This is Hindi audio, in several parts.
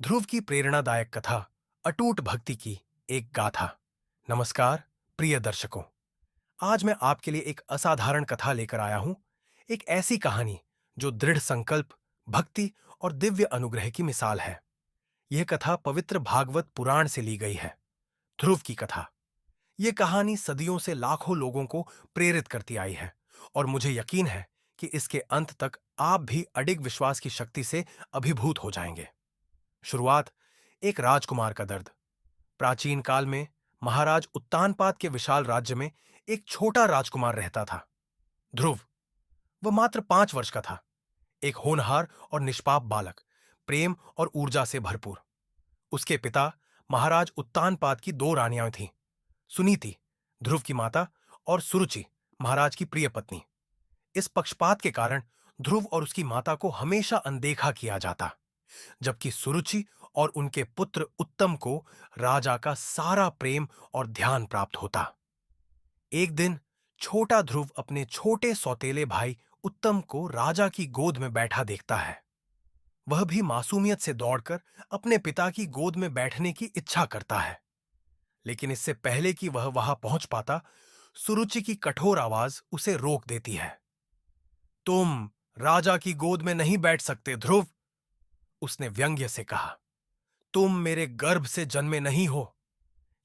ध्रुव की प्रेरणादायक कथा अटूट भक्ति की एक गाथा। नमस्कार प्रिय दर्शकों, आज मैं आपके लिए एक असाधारण कथा लेकर आया हूं। एक ऐसी कहानी जो दृढ़ संकल्प, भक्ति और दिव्य अनुग्रह की मिसाल है। यह कथा पवित्र भागवत पुराण से ली गई है। ध्रुव की कथा। यह कहानी सदियों से लाखों लोगों को प्रेरित करती आई है और मुझे यकीन है कि इसके अंत तक आप भी अडिग विश्वास की शक्ति से अभिभूत हो जाएंगे। शुरुआत। एक राजकुमार का दर्द। प्राचीन काल में महाराज उत्तानपाद के विशाल राज्य में एक छोटा राजकुमार रहता था, ध्रुव। वह मात्र 5 वर्ष का था। एक होनहार और निष्पाप बालक, प्रेम और ऊर्जा से भरपूर। उसके पिता महाराज उत्तानपाद की 2 रानियां थीं, सुनीति, ध्रुव की माता, और सुरुचि, महाराज की प्रिय पत्नी। इस पक्षपात के कारण ध्रुव और उसकी माता को हमेशा अनदेखा किया जाता, जबकि सुरुचि और उनके पुत्र उत्तम को राजा का सारा प्रेम और ध्यान प्राप्त होता। एक दिन छोटा ध्रुव अपने छोटे सौतेले भाई उत्तम को राजा की गोद में बैठा देखता है। वह भी मासूमियत से दौड़कर अपने पिता की गोद में बैठने की इच्छा करता है, लेकिन इससे पहले कि वह वहां पहुंच पाता, सुरुचि की कठोर आवाज उसे रोक देती है। तुम राजा की गोद में नहीं बैठ सकते ध्रुव, उसने व्यंग्य से कहा। तुम मेरे गर्भ से जन्मे नहीं हो।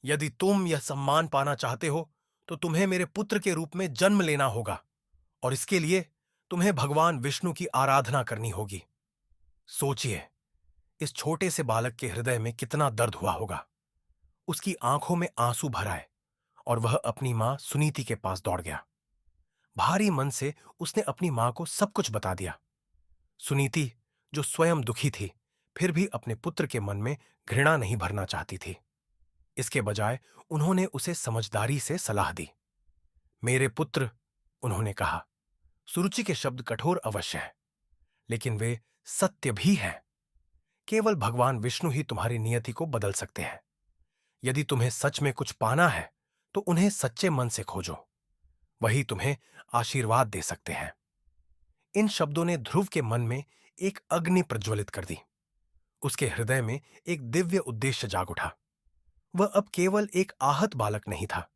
यदि तुम यह सम्मान पाना चाहते हो तो तुम्हें मेरे पुत्र के रूप में जन्म लेना होगा, और इसके लिए तुम्हें भगवान विष्णु की आराधना करनी होगी। सोचिए, इस छोटे से बालक के हृदय में कितना दर्द हुआ होगा। उसकी आंखों में आंसू भर आए और वह अपनी मां सुनीति के पास दौड़ गया। भारी मन से उसने अपनी मां को सब कुछ बता दिया। सुनीति, जो स्वयं दुखी थी, फिर भी अपने पुत्र के मन में घृणा नहीं भरना चाहती थी। इसके बजाय उन्होंने उसे समझदारी से सलाह दी। मेरे पुत्र, उन्होंने कहा, सुरुचि के शब्द कठोर अवश्य हैं, लेकिन वे सत्य भी हैं। केवल भगवान विष्णु ही तुम्हारी नियति को बदल सकते हैं। यदि तुम्हें सच में कुछ पाना है तो उन्हें सच्चे मन से खोजो। वही तुम्हें आशीर्वाद दे सकते हैं। इन शब्दों ने ध्रुव के मन में एक अग्नि प्रज्वलित कर दी। उसके हृदय में एक दिव्य उद्देश्य जाग उठा। वह अब केवल एक आहत बालक नहीं था,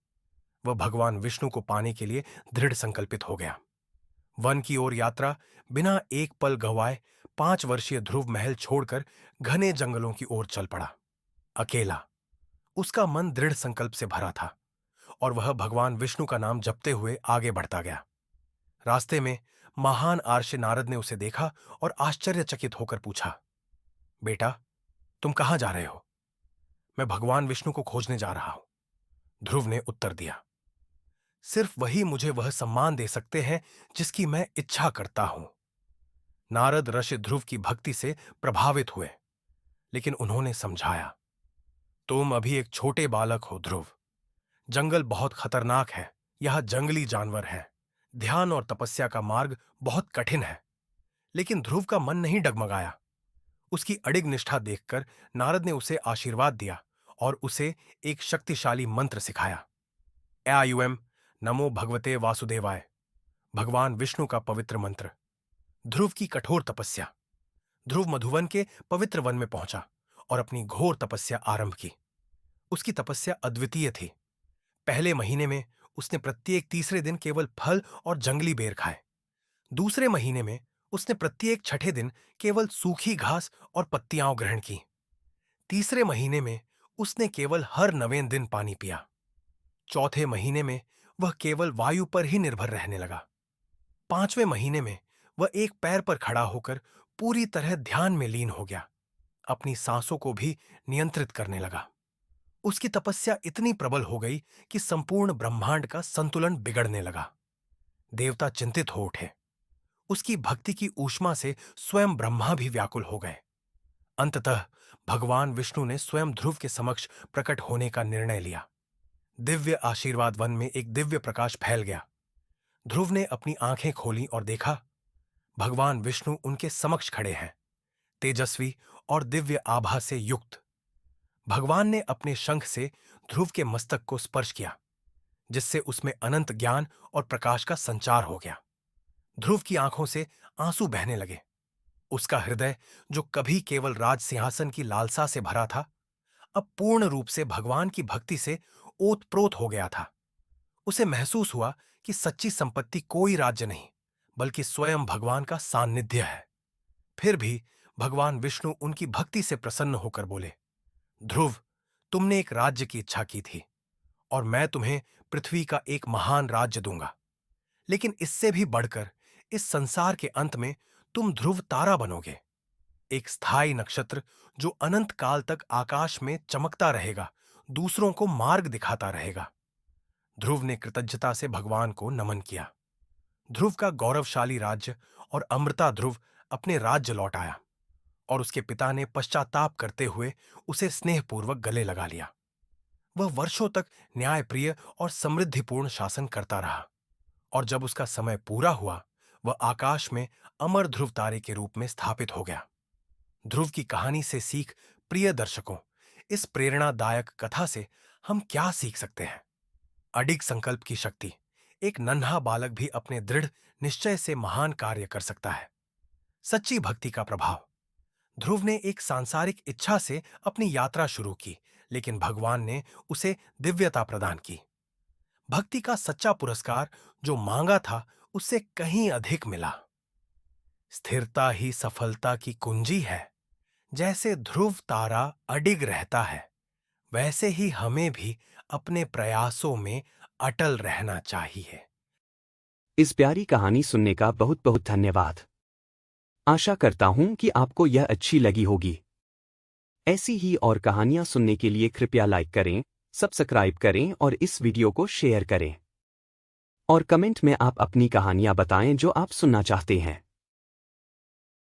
वह भगवान विष्णु को पाने के लिए दृढ़ संकल्पित हो गया। वन की ओर यात्रा बिना एक पल गंवाए 5 वर्षीय ध्रुव महल छोड़कर घने जंगलों की ओर चल पड़ा। अकेला। उसका मन दृढ़ संकल्प से भरा था और वह भगवान विष्णु का नाम जपते हुए आगे बढ़ता गया। रास्ते में महान आर्षि नारद ने उसे देखा और आश्चर्यचकित होकर पूछा, बेटा, तुम कहां जा रहे हो? मैं भगवान विष्णु को खोजने जा रहा हूं, ध्रुव ने उत्तर दिया। सिर्फ वही मुझे वह सम्मान दे सकते हैं जिसकी मैं इच्छा करता हूं। नारद ऋषि ध्रुव की भक्ति से प्रभावित हुए, लेकिन उन्होंने समझाया, तुम अभी एक छोटे बालक हो ध्रुव। जंगल बहुत खतरनाक है, यहां जंगली जानवर हैं। ध्यान और तपस्या का मार्ग बहुत कठिन है। लेकिन ध्रुव का मन नहीं डगमगाया। उसकी अडिग निष्ठा देखकर नारद ने उसे आशीर्वाद दिया और उसे एक शक्तिशाली मंत्र सिखाया। एआयुएम नमो भगवते वासुदेवाय, भगवान विष्णु का पवित्र मंत्र। ध्रुव की कठोर तपस्या। ध्रुव मधुवन के पवित्र वन में पहुंचा और अपनी घोर तपस्या आरंभ की। उसकी तपस्या अद्वितीय थी। पहले महीने में उसने प्रत्येक तीसरे दिन केवल फल और जंगली बेर खाए। दूसरे महीने में उसने प्रत्येक छठे दिन केवल सूखी घास और पत्तियां ग्रहण की। तीसरे महीने में उसने केवल हर 9वें दिन पानी पिया। चौथे महीने में वह केवल वायु पर ही निर्भर रहने लगा। 5वें महीने में वह एक पैर पर खड़ा होकर पूरी तरह ध्यान में लीन हो गया। अपनी सांसों को भी नियंत्रित करने लगा। उसकी तपस्या इतनी प्रबल हो गई कि संपूर्ण ब्रह्मांड का संतुलन बिगड़ने लगा। देवता चिंतित हो उठे। उसकी भक्ति की ऊष्मा से स्वयं ब्रह्मा भी व्याकुल हो गए। अंततः भगवान विष्णु ने स्वयं ध्रुव के समक्ष प्रकट होने का निर्णय लिया। दिव्य आशीर्वाद वन में एक दिव्य प्रकाश फैल गया। ध्रुव ने अपनी आंखें खोली और देखा, भगवान विष्णु उनके समक्ष खड़े हैं, तेजस्वी और दिव्य आभा से युक्त। भगवान ने अपने शंख से ध्रुव के मस्तक को स्पर्श किया, जिससे उसमें अनंत ज्ञान और प्रकाश का संचार हो गया। ध्रुव की आंखों से आंसू बहने लगे। उसका हृदय, जो कभी केवल राज सिंहासन की लालसा से भरा था, अब पूर्ण रूप से भगवान की भक्ति से ओतप्रोत हो गया था। उसे महसूस हुआ कि सच्ची संपत्ति कोई राज्य नहीं, बल्कि स्वयं भगवान का सान्निध्य है। फिर भी भगवान विष्णु उनकी भक्ति से प्रसन्न होकर बोले, ध्रुव, तुमने एक राज्य की इच्छा की थी और मैं तुम्हें पृथ्वी का एक महान राज्य दूंगा। लेकिन इससे भी बढ़कर इस संसार के अंत में तुम ध्रुव तारा बनोगे, एक स्थायी नक्षत्र जो अनंत काल तक आकाश में चमकता रहेगा, दूसरों को मार्ग दिखाता रहेगा। ध्रुव ने कृतज्ञता से भगवान को नमन किया। ध्रुव का गौरवशाली राज्य और अमृता ध्रुव अपने राज्य लौट आया और उसके पिता ने पश्चाताप करते हुए उसे स्नेहपूर्वक गले लगा लिया। वह वर्षों तक न्यायप्रिय और समृद्धिपूर्ण शासन करता रहा और जब उसका समय पूरा हुआ, वह आकाश में अमर ध्रुव तारे के रूप में स्थापित हो गया। ध्रुव की कहानी से सीख, प्रिय दर्शकों, इस प्रेरणादायक कथा से हम क्या सीख सकते हैं? अडिग संकल्प की शक्ति। एक नन्हा बालक भी अपने दृढ़ निश्चय से महान कार्य कर सकता है। सच्ची भक्ति का प्रभाव। ध्रुव ने एक सांसारिक इच्छा से अपनी यात्रा शुरू की, लेकिन भगवान ने उसे दिव्यता प्रदान की। भक्ति का सच्चा पुरस्कार जो मांगा था, उससे कहीं अधिक मिला। स्थिरता ही सफलता की कुंजी है। जैसे ध्रुव तारा अडिग रहता है, वैसे ही हमें भी अपने प्रयासों में अटल रहना चाहिए। इस प्यारी कहानी सुनने का बहुत बहुत धन्यवाद। आशा करता हूं कि आपको यह अच्छी लगी होगी। ऐसी ही और कहानियां सुनने के लिए कृपया लाइक करें, सब्सक्राइब करें और इस वीडियो को शेयर करें। और कमेंट में आप अपनी कहानियां बताएं जो आप सुनना चाहते हैं।